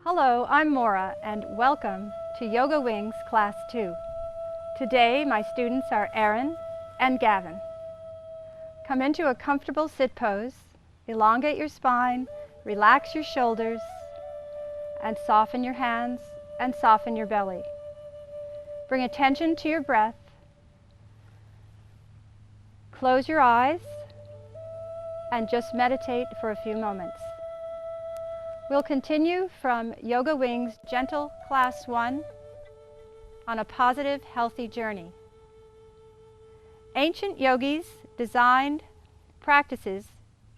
Hello, I'm Maura, and welcome to Yoga Wings Class 2. Today, my students are Erin and Gavin. Come into a comfortable sit pose, elongate your spine, relax your shoulders, and soften your hands and soften your belly. Bring attention to your breath. Close your eyes and just meditate for a few moments. We'll continue from Yoga Wings Gentle Class 1 on a positive, healthy journey. Ancient yogis designed practices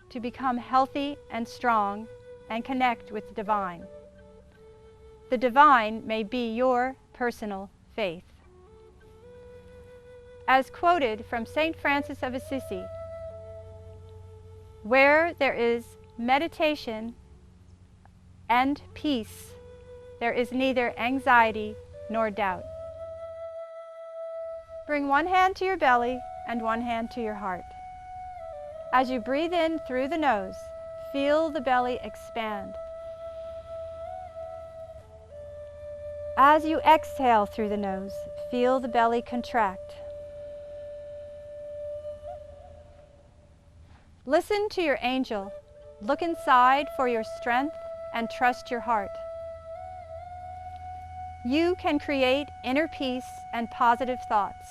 to become healthy and strong and connect with the divine. The divine may be your personal faith. As quoted from St. Francis of Assisi, where there is meditation and peace, there is neither anxiety nor doubt. Bring one hand to your belly and one hand to your heart. As you breathe in through the nose, feel the belly expand. As you exhale through the nose, feel the belly contract. Listen to your angel. Look inside for your strength and trust your heart. You can create inner peace and positive thoughts.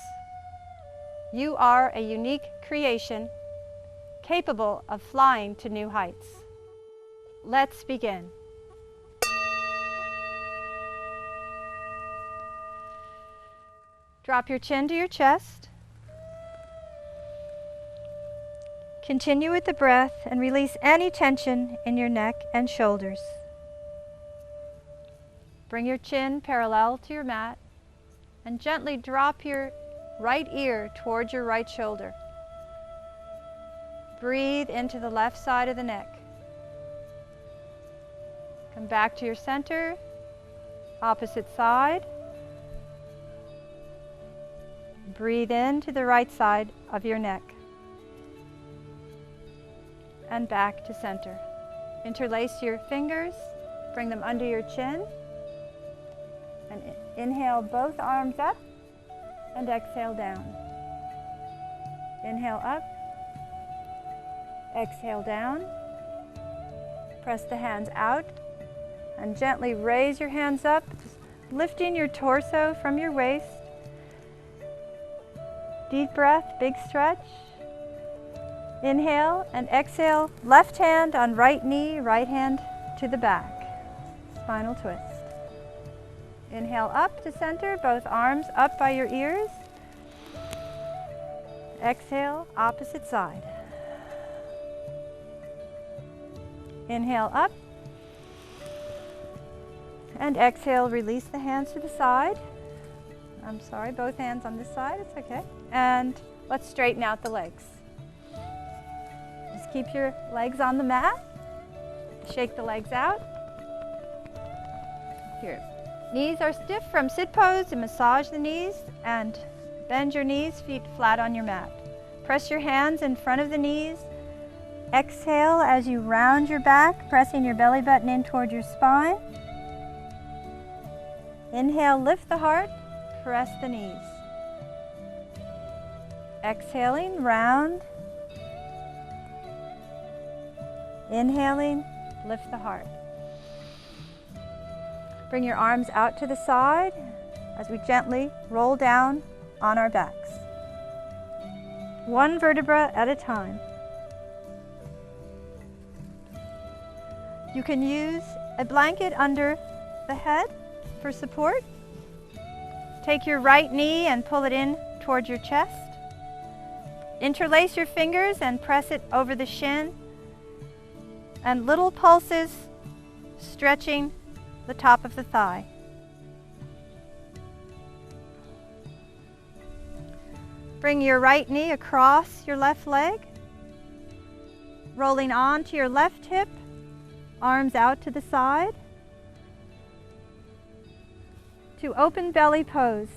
You are a unique creation capable of flying to new heights. Let's begin. Drop your chin to your chest. Continue with the breath and release any tension in your neck and shoulders. Bring your chin parallel to your mat and gently drop your right ear towards your right shoulder. Breathe into the left side of the neck. Come back to your center, opposite side. Breathe into the right side of your neck. And back to center. Interlace your fingers, bring them under your chin, and inhale both arms up and exhale down. Inhale up, exhale down. Press the hands out and gently raise your hands up, just lifting your torso from your waist. Deep breath, big stretch. Inhale and exhale, left hand on right knee, right hand to the back. Spinal twist. Inhale up to center, both arms up by your ears. Exhale, opposite side. Inhale up. And exhale, release the hands to the side. I'm sorry, both hands on this side, it's okay. And let's straighten out the legs. Just keep your legs on the mat. Shake the legs out. Here. Knees are stiff from sit pose, and massage the knees and bend your knees, feet flat on your mat. Press your hands in front of the knees. Exhale as you round your back, pressing your belly button in toward your spine. Inhale, lift the heart, press the knees. Exhaling, round. Inhaling, lift the heart. Bring your arms out to the side as we gently roll down on our backs. One vertebra at a time. You can use a blanket under the head for support. Take your right knee and pull it in towards your chest. Interlace your fingers and press it over the shin. And little pulses stretching the top of the thigh. Bring your right knee across your left leg, rolling onto your left hip, arms out to the side, to open belly pose.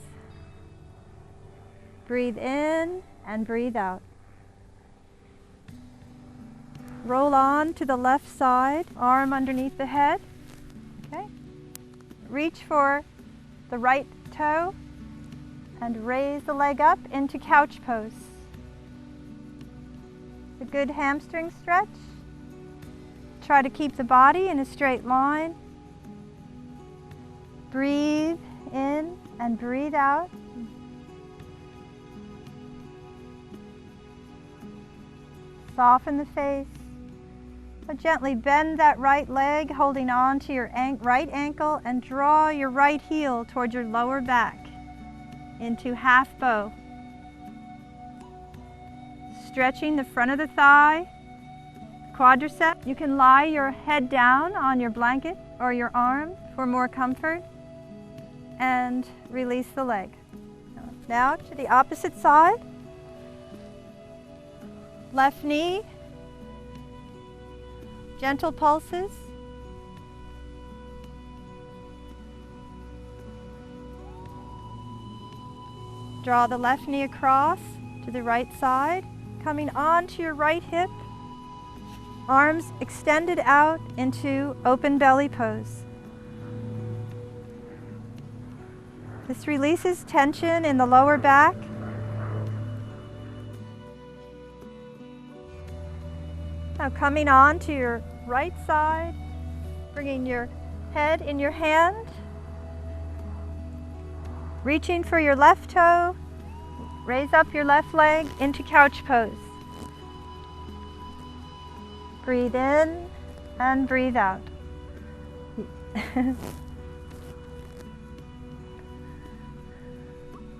Breathe in and breathe out. Roll on to the left side, arm underneath the head. Okay. reach for the right toe and raise the leg up into couch pose. A good hamstring stretch. Try to keep the body in a straight line. Breathe in and breathe out. Soften the face. Gently bend that right leg, holding on to your right ankle, and draw your right heel towards your lower back into half bow. Stretching the front of the thigh, quadricep. You can lie your head down on your blanket or your arm for more comfort, and release the leg. Now to the opposite side. Left knee. Gentle pulses. Draw the left knee across to the right side, coming onto your right hip. Arms extended out into open belly pose. This releases tension in the lower back. Now coming on to your right side, bringing your head in your hand, reaching for your left toe, raise up your left leg into couch pose. Breathe in and breathe out.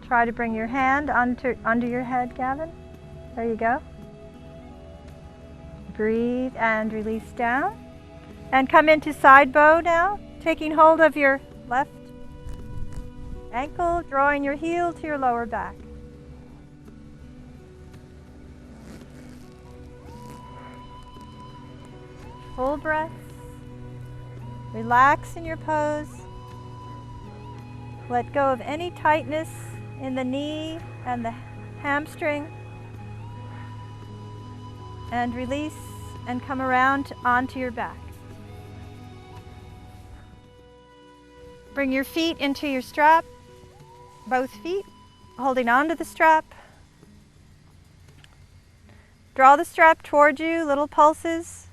Try to bring your hand under your head, Gavin. There you go. Breathe and release down. And come into side bow now, taking hold of your left ankle, drawing your heel to your lower back. Full breath. Relax in your pose. Let go of any tightness in the knee and the hamstring. And release and come around onto your back. Bring your feet into your strap, both feet, holding onto the strap. Draw the strap towards you, little pulses.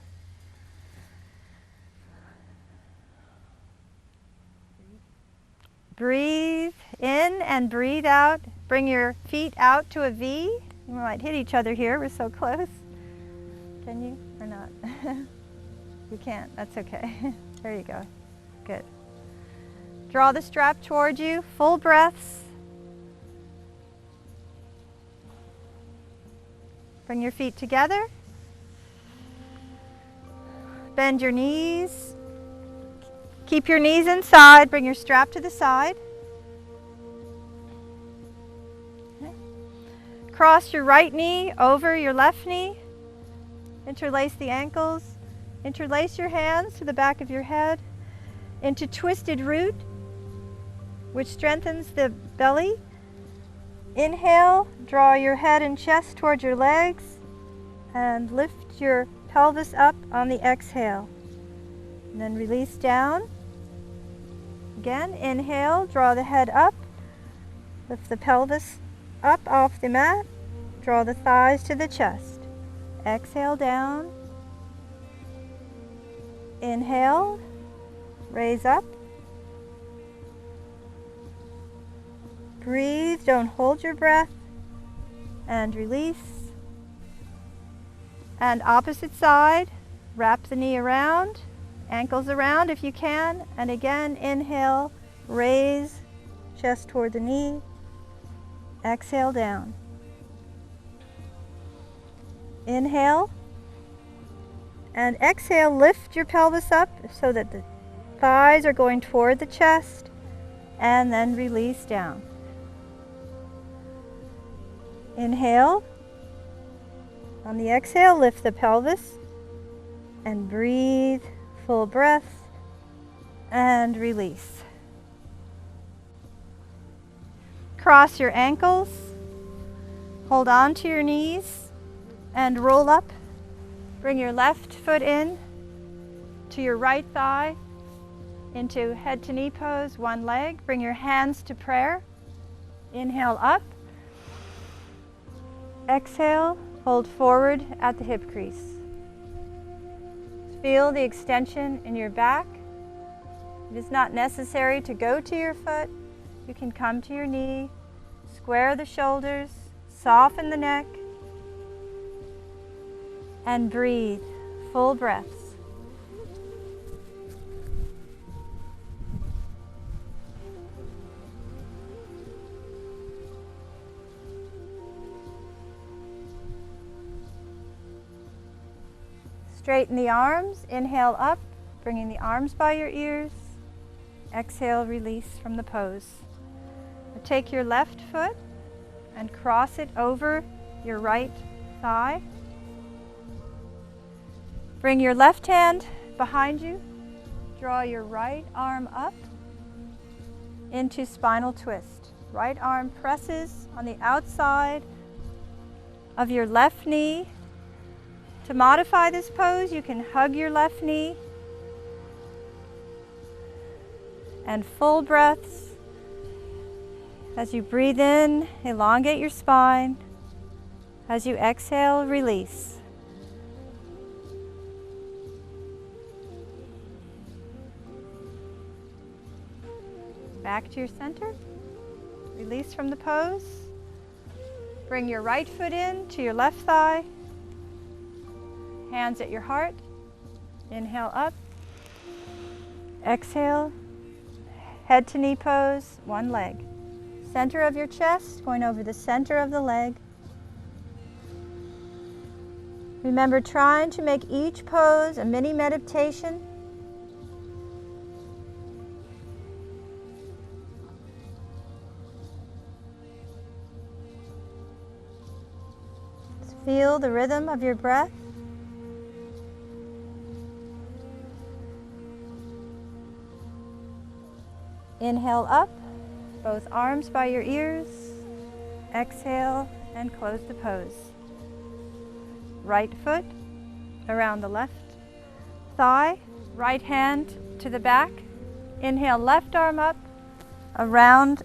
Breathe in and breathe out. Bring your feet out to a V. We might hit each other here, we're so close. Can you or not? You can't, that's okay. There you go, good. Draw the strap towards you, full breaths. Bring your feet together. Bend your knees. Keep your knees inside, bring your strap to the side. Okay. Cross your right knee over your left knee. Interlace the ankles. Interlace your hands to the back of your head into twisted root, which strengthens the belly. Inhale, draw your head and chest towards your legs and lift your pelvis up on the exhale. And then release down. Again, inhale, draw the head up, lift the pelvis up off the mat, draw the thighs to the chest. Exhale down. Inhale, raise up. Breathe, don't hold your breath, and release. And opposite side, wrap the knee around, ankles around if you can, and again, inhale, raise, chest toward the knee, exhale down. Inhale, and exhale, lift your pelvis up so that the thighs are going toward the chest, and then release down. Inhale. On the exhale, lift the pelvis and breathe, full breath, and release. Cross your ankles, hold on to your knees, and roll up. Bring your left foot in to your right thigh. into head to knee pose, one leg. Bring your hands to prayer. Inhale up. Exhale, hold forward at the hip crease. Feel the extension in your back. It is not necessary to go to your foot. You can come to your knee, square the shoulders, soften the neck, and breathe, full breaths. Straighten the arms, inhale up, bringing the arms by your ears. Exhale, release from the pose. Now take your left foot and cross it over your right thigh. Bring your left hand behind you. Draw your right arm up into spinal twist. Right arm presses on the outside of your left knee. To modify this pose, you can hug your left knee. And full breaths. As you breathe in, elongate your spine. As you exhale, release. Back to your center. Release from the pose. Bring your right foot in to your left thigh. Hands at your heart. Inhale up. Exhale. Head to knee pose, one leg. Center of your chest, going over the center of the leg. Remember, trying to make each pose a mini meditation. Just feel the rhythm of your breath. Inhale up, both arms by your ears. Exhale and close the pose. Right foot around the left thigh, right hand to the back. Inhale, left arm up around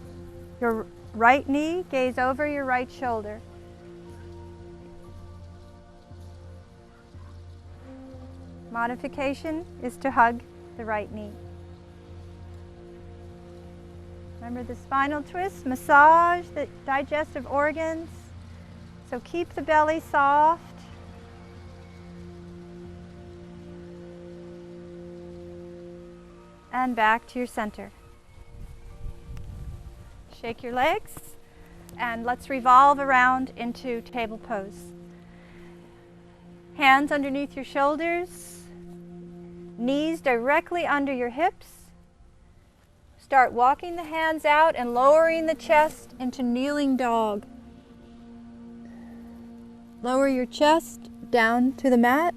your right knee, gaze over your right shoulder. Modification is to hug the right knee. Remember the spinal twist, massage the digestive organs. So keep the belly soft. And back to your center. Shake your legs and let's revolve around into table pose. Hands underneath your shoulders, knees directly under your hips. Start walking the hands out and lowering the chest into kneeling dog. Lower your chest down to the mat.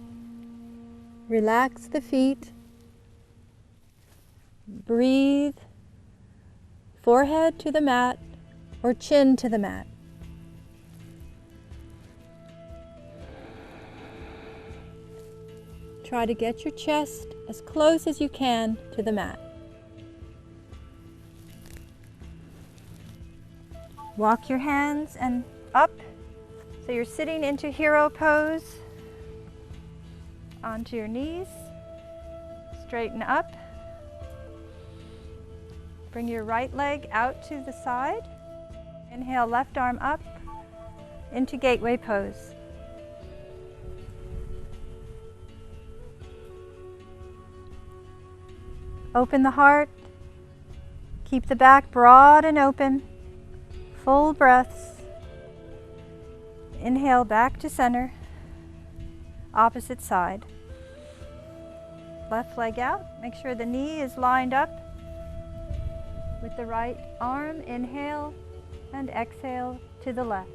Relax the feet. Breathe. Forehead to the mat or chin to the mat. Try to get your chest as close as you can to the mat. Walk your hands and up, so you're sitting into hero pose. Onto your knees, straighten up. Bring your right leg out to the side. Inhale, left arm up into gateway pose. Open the heart. Keep the back broad and open. Full breaths. Inhale back to center. Opposite side. Left leg out. Make sure the knee is lined up with the right arm. Inhale and exhale to the left.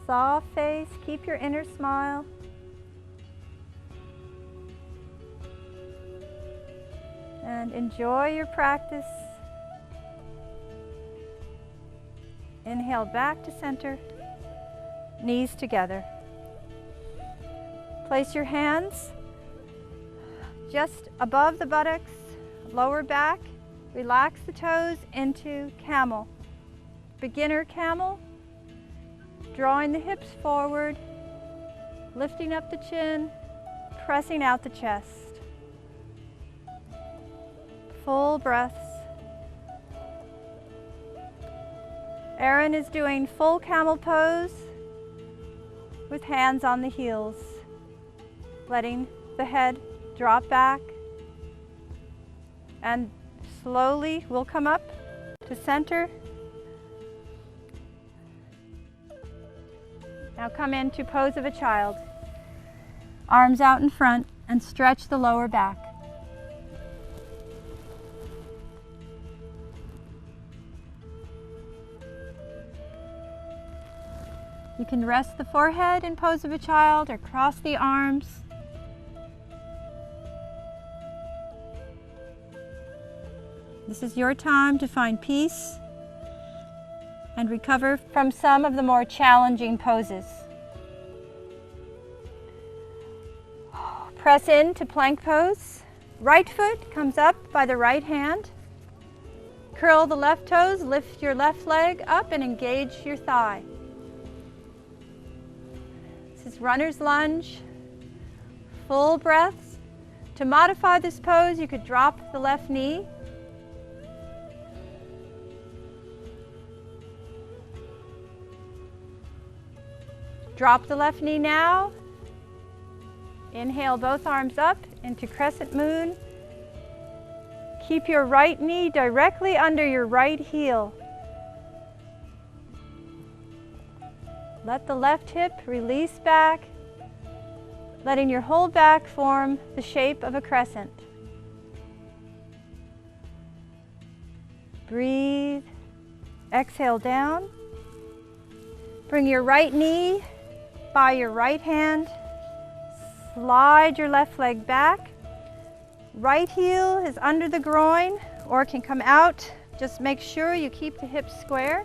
Soft face. Keep your inner smile. And enjoy your practice. Inhale back to center, knees together. Place your hands just above the buttocks, lower back, relax the toes into camel. Beginner camel, drawing the hips forward, lifting up the chin, pressing out the chest. Full breaths. Erin is doing full camel pose with hands on the heels, letting the head drop back, and slowly we'll come up to center. Now come into pose of a child. Arms out in front and stretch the lower back. You can rest the forehead in pose of a child or cross the arms. This is your time to find peace and recover from some of the more challenging poses. Press into plank pose. Right foot comes up by the right hand. Curl the left toes, lift your left leg up and engage your thigh. This is runner's lunge. Full breaths. To modify this pose, you could drop the left knee. Drop the left knee now. Inhale both arms up into crescent moon. Keep your right knee directly under your right heel. Let the left hip release back, letting your whole back form the shape of a crescent. Breathe. Exhale down. Bring your right knee by your right hand. Slide your left leg back. Right heel is under the groin or can come out. Just make sure you keep the hips square.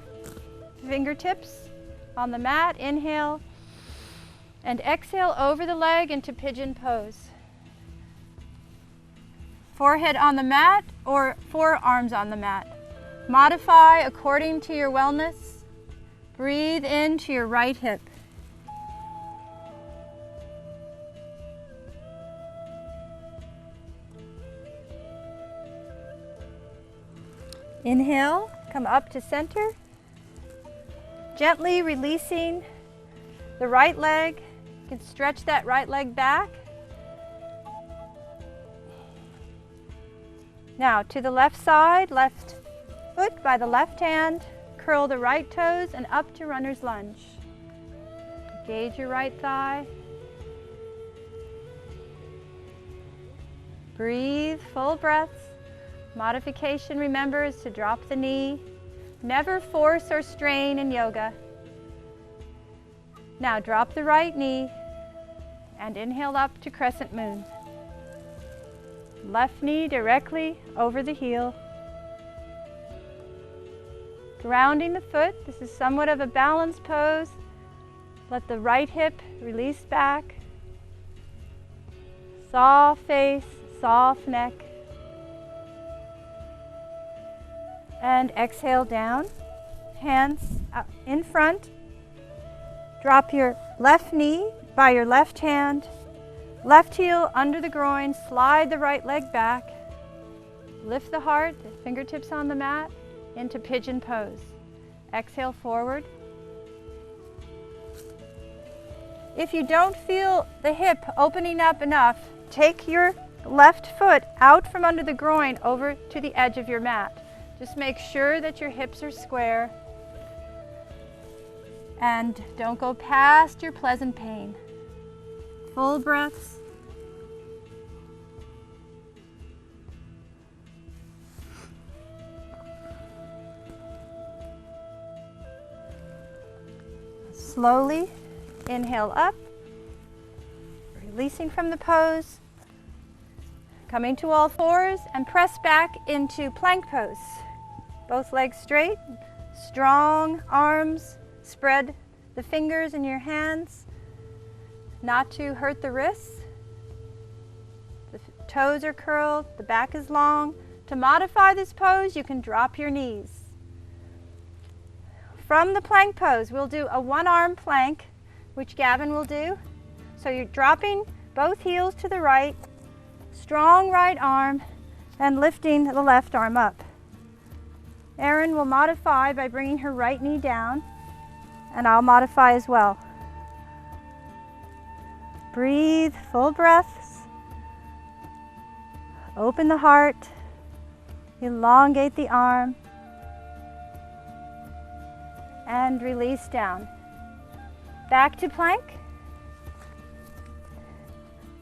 Fingertips on the mat. Inhale and exhale over the leg into pigeon pose. Forehead on the mat or forearms on the mat. Modify according to your wellness. Breathe into your right hip. Inhale, come up to center. Gently releasing the right leg. You can stretch that right leg back. Now to the left side, left foot by the left hand. Curl the right toes and up to runner's lunge. Engage your right thigh. Breathe, full breaths. Modification, remember, is to drop the knee. Never force or strain in yoga. Now drop the right knee and inhale up to crescent moon. Left knee directly over the heel. Grounding the foot. This is somewhat of a balanced pose. Let the right hip release back. Soft face, soft neck. And exhale down. Hands up in front. Drop your left knee by your left hand. Left heel under the groin. Slide the right leg back. Lift the heart, the fingertips on the mat, into pigeon pose. Exhale forward. If you don't feel the hip opening up enough, take your left foot out from under the groin over to the edge of your mat. Just make sure that your hips are square and don't go past your pleasant pain. Full breaths. Slowly inhale up, releasing from the pose, coming to all fours and press back into plank pose. Both legs straight, strong arms, spread the fingers in your hands, not to hurt the wrists. The toes are curled, the back is long. To modify this pose, you can drop your knees. From the plank pose, we'll do a one-arm plank, which Gavin will do. So you're dropping both heels to the right, strong right arm, and lifting the left arm up. Erin will modify by bringing her right knee down, and I'll modify as well. Breathe, full breaths. Open the heart. Elongate the arm. And release down. Back to plank.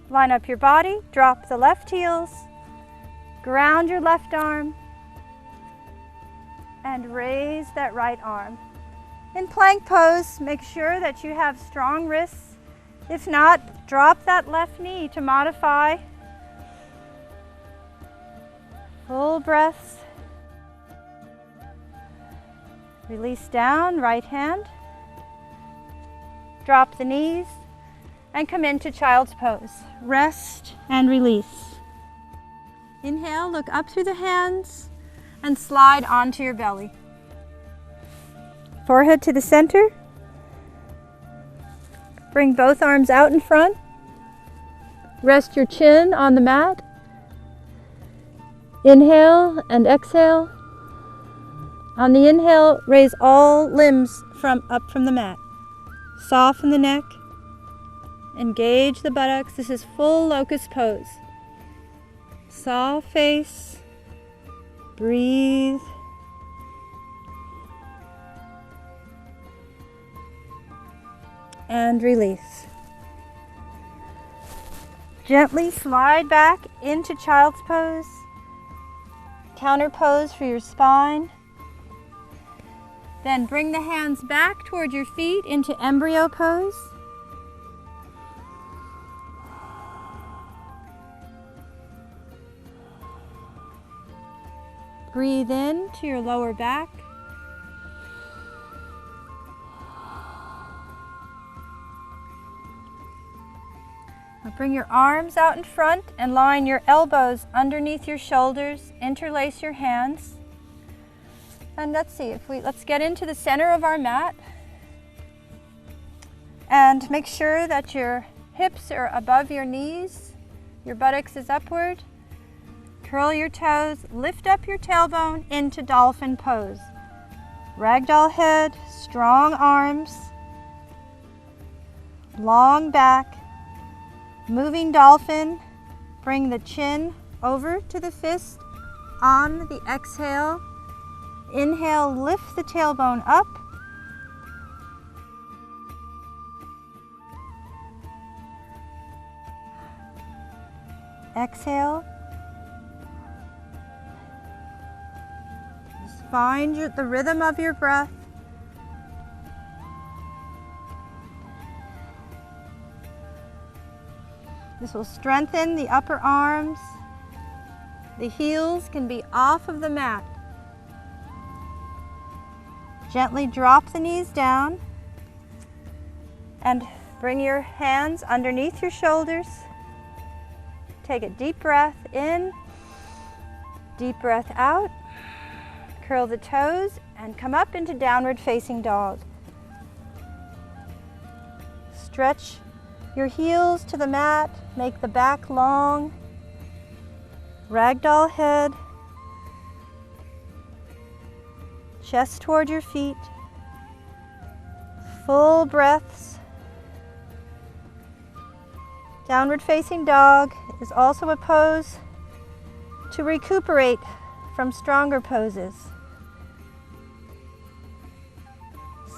Line up your body, drop the left heels, ground your left arm, and raise that right arm. In plank pose, make sure that you have strong wrists. If not, drop that left knee to modify. Full breaths. Release down, right hand. Drop the knees and come into child's pose. Rest and release. Inhale, look up through the hands and slide onto your belly. Forehead to the center. Bring both arms out in front. Rest your chin on the mat. Inhale and exhale. On the inhale, raise all limbs up from the mat. Soften the neck. Engage the buttocks. This is full locust pose. Soft face. Breathe. And release. Gently slide back into child's pose. Counter pose for your spine. Then bring the hands back toward your feet into embryo pose. Breathe in to your lower back. Now bring your arms out in front and line your elbows underneath your shoulders. Interlace your hands. And let's get into the center of our mat. And make sure that your hips are above your knees. Your buttocks is upward. Curl your toes, lift up your tailbone into dolphin pose. Ragdoll head, strong arms, long back, moving dolphin. Bring the chin over to the fist on the exhale. Inhale, lift the tailbone up. Exhale. Just find the rhythm of your breath. This will strengthen the upper arms. The heels can be off of the mat. Gently drop the knees down and bring your hands underneath your shoulders. Take a deep breath in, deep breath out. Curl the toes and come up into downward facing dog. Stretch your heels to the mat, make the back long. Ragdoll head. Chest toward your feet. Full breaths. Downward facing dog is also a pose to recuperate from stronger poses.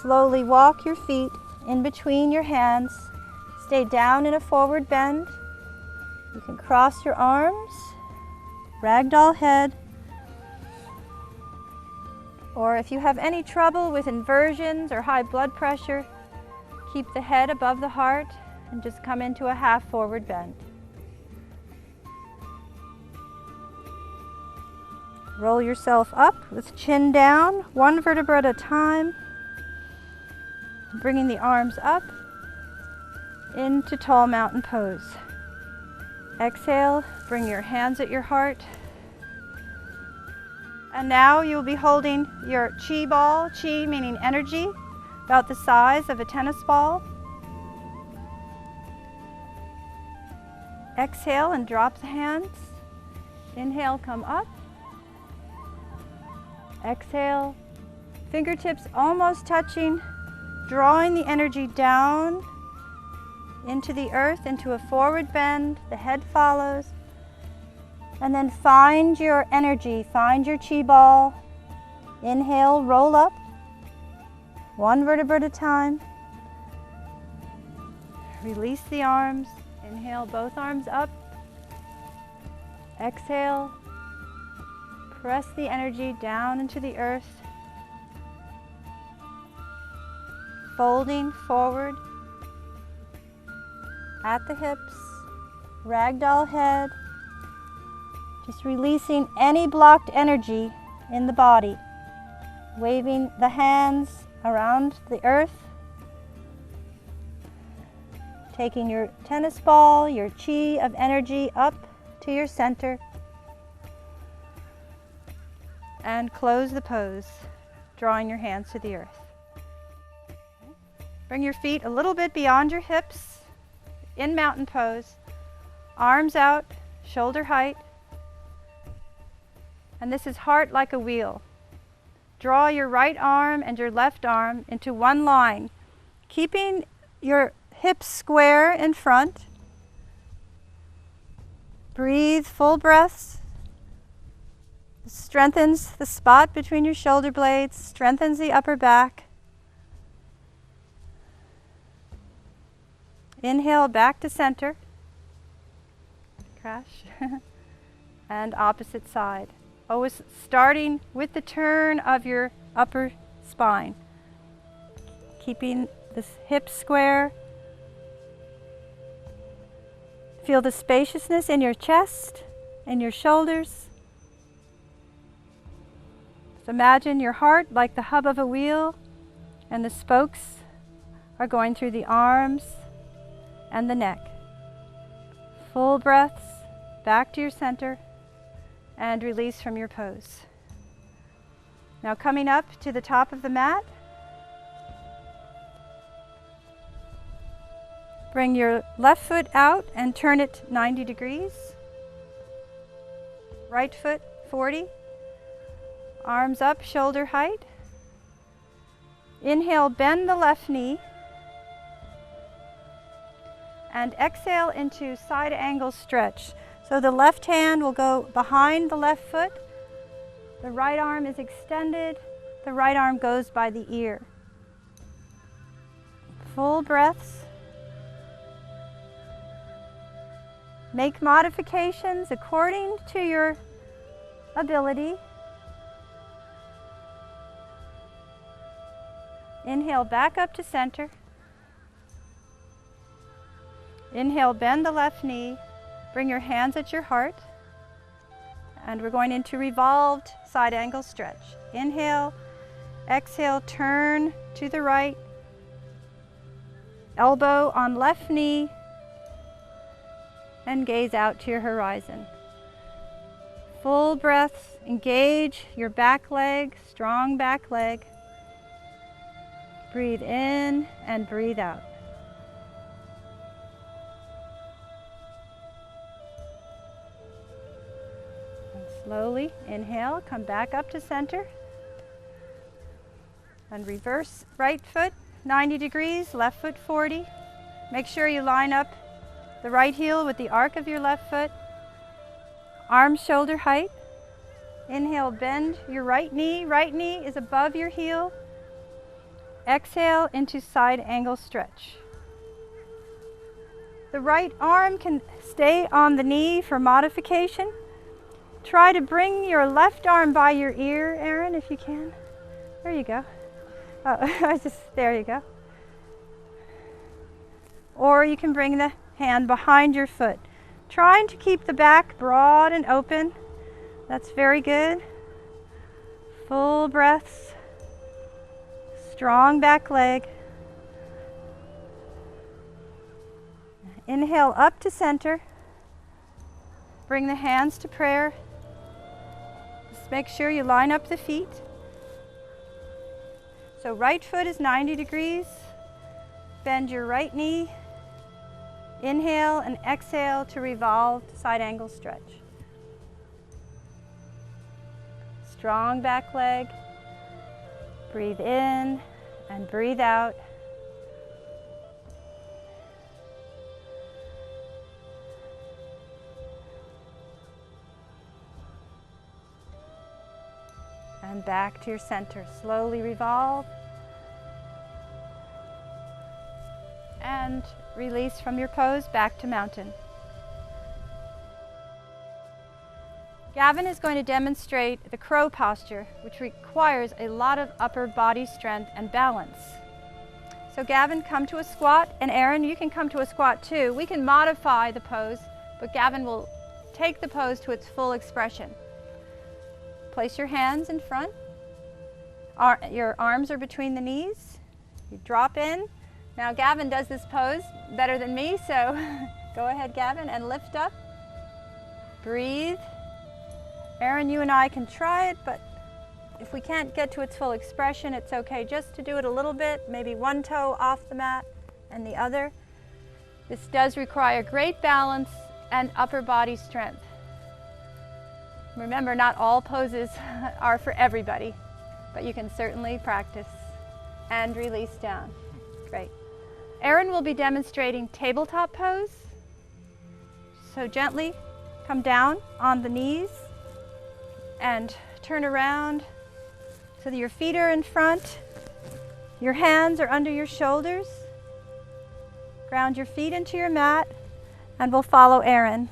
Slowly walk your feet in between your hands. Stay down in a forward bend. You can cross your arms, ragdoll head, or if you have any trouble with inversions or high blood pressure, keep the head above the heart and just come into a half forward bend. Roll yourself up with chin down, one vertebra at a time, bringing the arms up into tall mountain pose. Exhale, bring your hands at your heart. And now you will be holding your chi ball, chi meaning energy, about the size of a tennis ball. Exhale and drop the hands. Inhale, come up. Exhale, fingertips almost touching, drawing the energy down into the earth, into a forward bend. The head follows. And then find your energy, find your chi ball. Inhale, roll up, one vertebra at a time. Release the arms. Inhale, both arms up. Exhale, press the energy down into the earth. Folding forward at the hips, ragdoll head. Just releasing any blocked energy in the body. Waving the hands around the earth. Taking your tennis ball, your chi of energy up to your center. And close the pose, drawing your hands to the earth. Bring your feet a little bit beyond your hips in mountain pose. Arms out, shoulder height. And this is heart like a wheel. Draw your right arm and your left arm into one line, keeping your hips square in front. Breathe full breaths. Strengthens the spot between your shoulder blades, strengthens the upper back. Inhale back to center. Crash. And opposite side. Always starting with the turn of your upper spine. Keeping the hips square. Feel the spaciousness in your chest and your shoulders. So imagine your heart like the hub of a wheel, and the spokes are going through the arms and the neck. Full breaths back to your center. And release from your pose. Now coming up to the top of the mat, bring your left foot out and turn it 90 degrees. Right foot 40. Arms up, shoulder height. Inhale, bend the left knee. And exhale into side angle stretch. So the left hand will go behind the left foot. The right arm is extended. The right arm goes by the ear. Full breaths. Make modifications according to your ability. Inhale back up to center. Inhale, bend the left knee. Bring your hands at your heart, and we're going into revolved side angle stretch. Inhale, exhale, turn to the right, elbow on left knee, and gaze out to your horizon. Full breaths, engage your back leg, strong back leg. Breathe in and breathe out. Slowly inhale, come back up to center. And reverse right foot 90 degrees, left foot 40. Make sure you line up the right heel with the arc of your left foot. Arms shoulder height. Inhale, bend your right knee. Right knee is above your heel. Exhale into side angle stretch. The right arm can stay on the knee for modification. Try to bring your left arm by your ear, Erin, if you can. There you go. Oh, there you go. Or you can bring the hand behind your foot. Trying to keep the back broad and open. That's very good. Full breaths. Strong back leg. Inhale up to center. Bring the hands to prayer. make sure you line up the feet. So right foot is 90 degrees. Bend your right knee. Inhale and exhale to revolve side angle stretch. Strong back leg. Breathe in and breathe out. And back to your center. Slowly revolve. And release from your pose back to mountain. Gavin is going to demonstrate the crow posture, which requires a lot of upper body strength and balance. So Gavin, come to a squat, and Erin, you can come to a squat too. We can modify the pose, but Gavin will take the pose to its full expression. Place your hands in front. Your arms are between the knees. You drop in. Now Gavin does this pose better than me, so go ahead, Gavin, and lift up. Breathe. Erin, you and I can try it, but if we can't get to its full expression, it's okay just to do it a little bit, maybe one toe off the mat and the other. This does require great balance and upper body strength. Remember, not all poses are for everybody, but you can certainly practice and release down. Great. Erin will be demonstrating tabletop pose. So gently come down on the knees and turn around so that your feet are in front. Your hands are under your shoulders. Ground your feet into your mat and we'll follow Erin.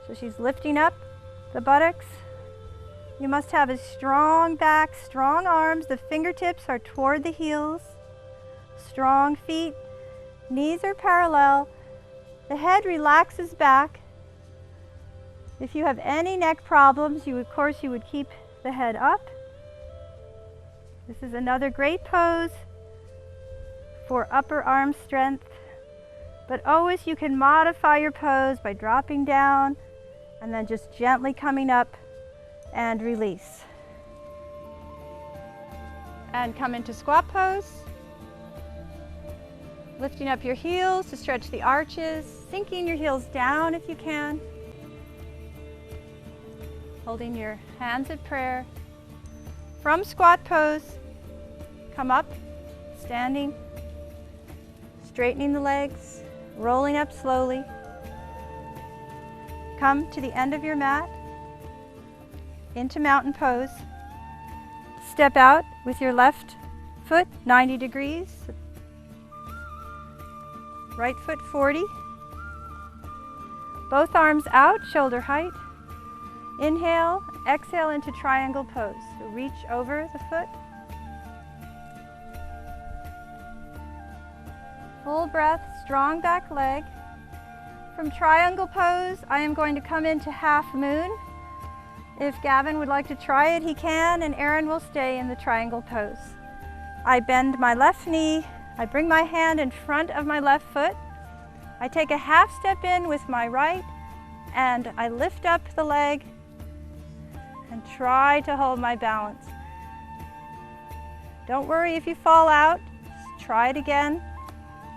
So she's lifting up the buttocks. You must have a strong back, strong arms. The fingertips are toward the heels. Strong feet. Knees are parallel. The head relaxes back. If you have any neck problems, you would keep the head up. This is another great pose for upper arm strength. But always you can modify your pose by dropping down and then just gently coming up and release. And come into squat pose. Lifting up your heels to stretch the arches, sinking your heels down if you can. Holding your hands at prayer. From squat pose, come up, standing, straightening the legs, rolling up slowly. Come to the end of your mat, into mountain pose. Step out with your left foot 90 degrees. Right foot 40. Both arms out, shoulder height. Inhale, exhale into triangle pose. So reach over the foot. Full breath, strong back leg. From triangle pose, I am going to come into half moon. If Gavin would like to try it, he can, and Erin will stay in the triangle pose. I bend my left knee. I bring my hand in front of my left foot. I take a half step in with my right, and I lift up the leg and try to hold my balance. Don't worry if you fall out. Just try it again.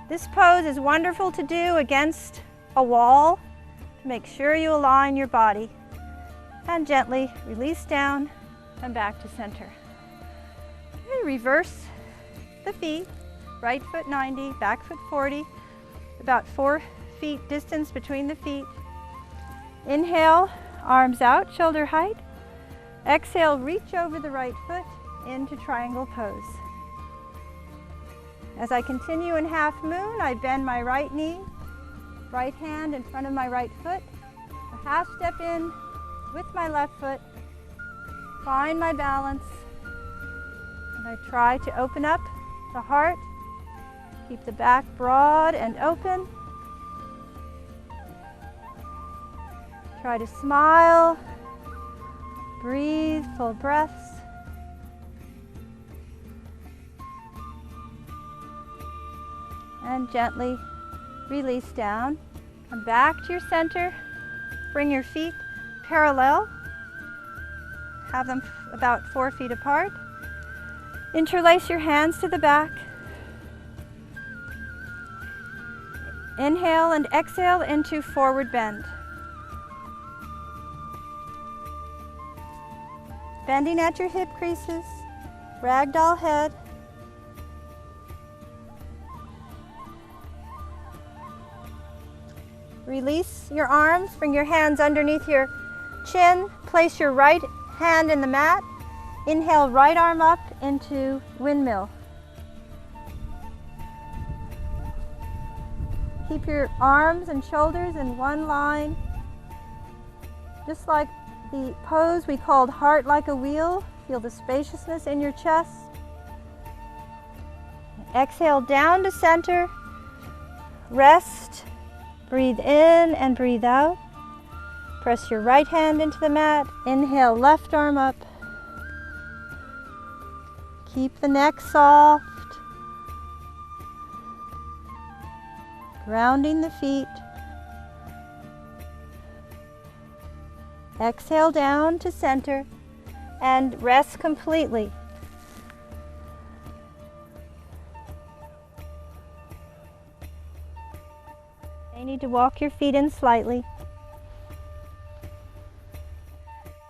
This pose is wonderful to do against a wall to make sure you align your body. And gently release down and back to center. Okay, reverse the feet. Right foot 90, back foot 40. About 4 feet distance between the feet. Inhale, arms out, shoulder height. Exhale, reach over the right foot into triangle pose. As I continue in half moon, I bend my right knee, right hand in front of my right foot. A half step in with my left foot. Find my balance. And I try to open up the heart. Keep the back broad and open. Try to smile. Breathe, full breaths. And gently release down. Come back to your center. Bring your feet parallel. Have them about 4 feet apart. Interlace your hands to the back. Inhale and exhale into forward bend. Bending at your hip creases, ragdoll head. Release your arms, bring your hands underneath your chin, place your right hand in the mat. Inhale, right arm up into windmill. Keep your arms and shoulders in one line, just like the pose we called heart like a wheel. Feel the spaciousness in your chest. Exhale down to center. Rest. Breathe in and breathe out. Press your right hand into the mat. Inhale, left arm up. Keep the neck soft. Grounding the feet. Exhale down to center and rest completely. You need to walk your feet in slightly.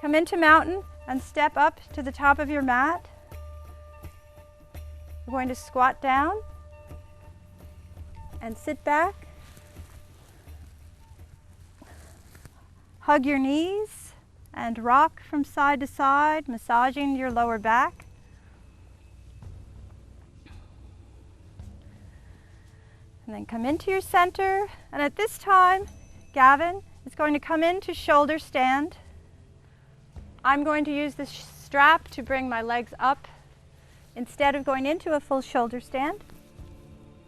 Come into mountain and step up to the top of your mat. We're going to squat down and sit back. Hug your knees and rock from side to side, massaging your lower back. And then come into your center. And at this time, Gavin is going to come into shoulder stand. I'm going to use this strap to bring my legs up instead of going into a full shoulder stand.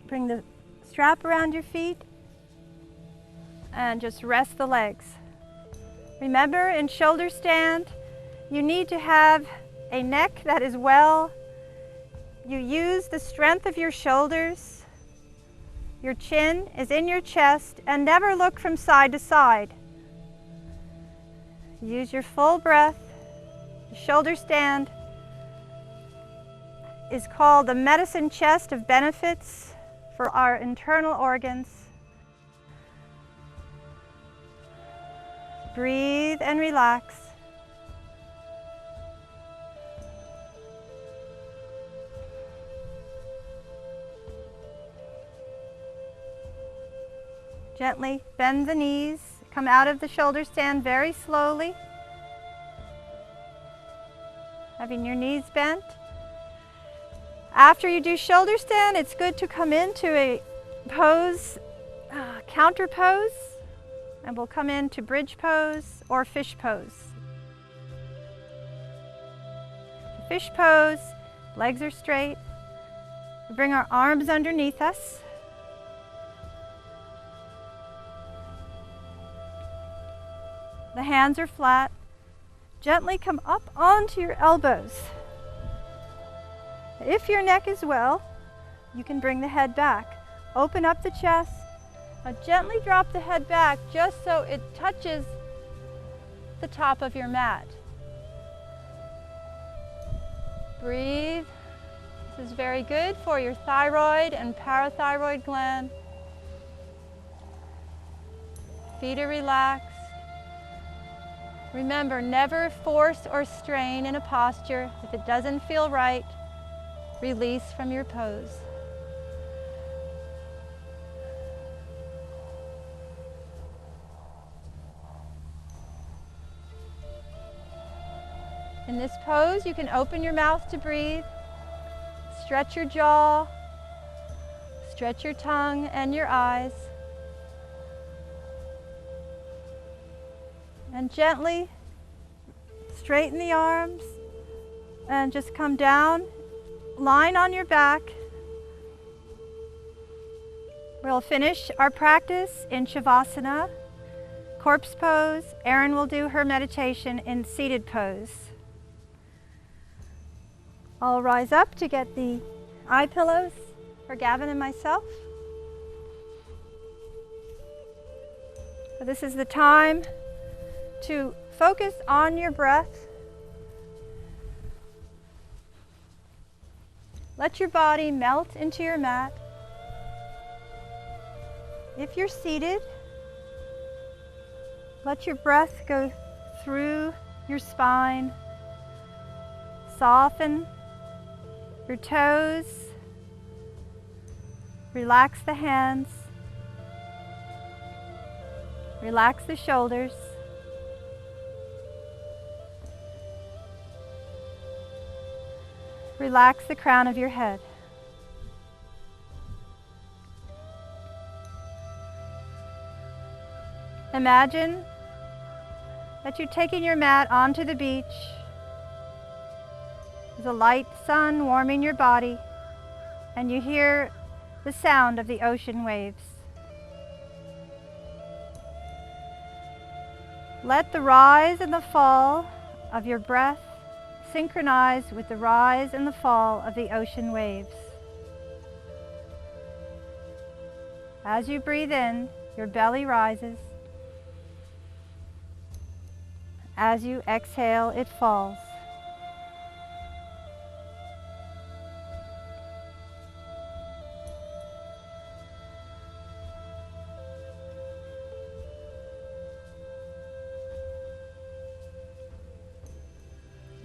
Bring the strap around your feet and just rest the legs. Remember, in shoulder stand, you need to have a neck that is well. You use the strength of your shoulders. Your chin is in your chest, and never look from side to side. Use your full breath. The shoulder stand is called the medicine chest of benefits for our internal organs. Breathe and relax. Gently bend the knees. Come out of the shoulder stand very slowly. Having your knees bent. After you do shoulder stand, it's good to come into a pose, counter pose. And we'll come into bridge pose or fish pose. Fish pose, legs are straight. We bring our arms underneath us. The hands are flat. Gently come up onto your elbows. If your neck is well, you can bring the head back. Open up the chest. Now gently drop the head back just so it touches the top of your mat. Breathe. This is very good for your thyroid and parathyroid gland. Feet are relaxed. Remember, never force or strain in a posture. If it doesn't feel right, release from your pose. In this pose, you can open your mouth to breathe, stretch your jaw, stretch your tongue and your eyes, and gently straighten the arms and just come down, lying on your back. We'll finish our practice in Shavasana, corpse pose. Erin will do her meditation in seated pose. I'll rise up to get the eye pillows for Gavin and myself. So this is the time to focus on your breath. Let your body melt into your mat. If you're seated, let your breath go through your spine. Soften your toes. Relax the hands. Relax the shoulders. Relax the crown of your head. Imagine that you're taking your mat onto the beach. There's a light sun warming your body, and you hear the sound of the ocean waves. Let the rise and the fall of your breath synchronize with the rise and the fall of the ocean waves. As you breathe in, your belly rises. As you exhale, it falls.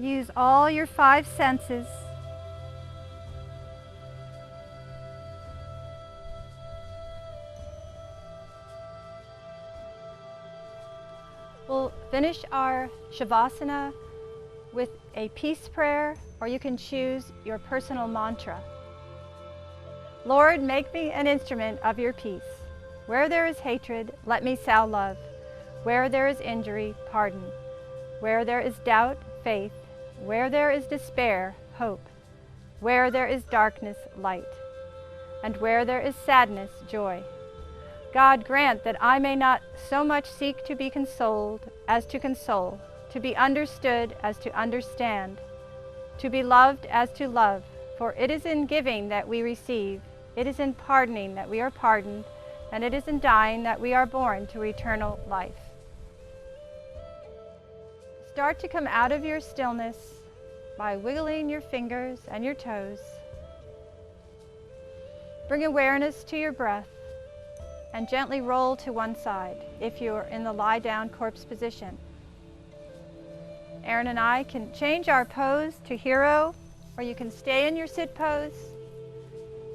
Use all your 5 senses. We'll finish our Shavasana with a peace prayer, or you can choose your personal mantra. Lord, make me an instrument of your peace. Where there is hatred, let me sow love. Where there is injury, pardon. Where there is doubt, faith. Where there is despair, hope. Where there is darkness, light. And where there is sadness, joy. God, grant that I may not so much seek to be consoled as to console, to be understood as to understand, to be loved as to love. For it is in giving that we receive, it is in pardoning that we are pardoned, and it is in dying that we are born to eternal life. Start to come out of your stillness by wiggling your fingers and your toes. Bring awareness to your breath and gently roll to one side if you're in the lie down corpse position. Erin and I can change our pose to hero, or you can stay in your sit pose.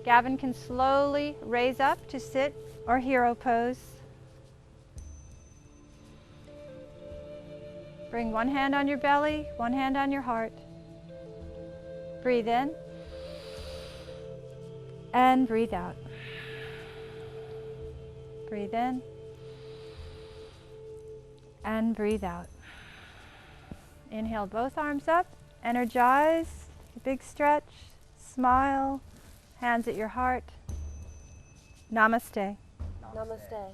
Gavin can slowly raise up to sit or hero pose. Bring one hand on your belly, one hand on your heart. Breathe in and breathe out. Breathe in and breathe out. Inhale both arms up, energize, big stretch, smile, hands at your heart. Namaste. Namaste.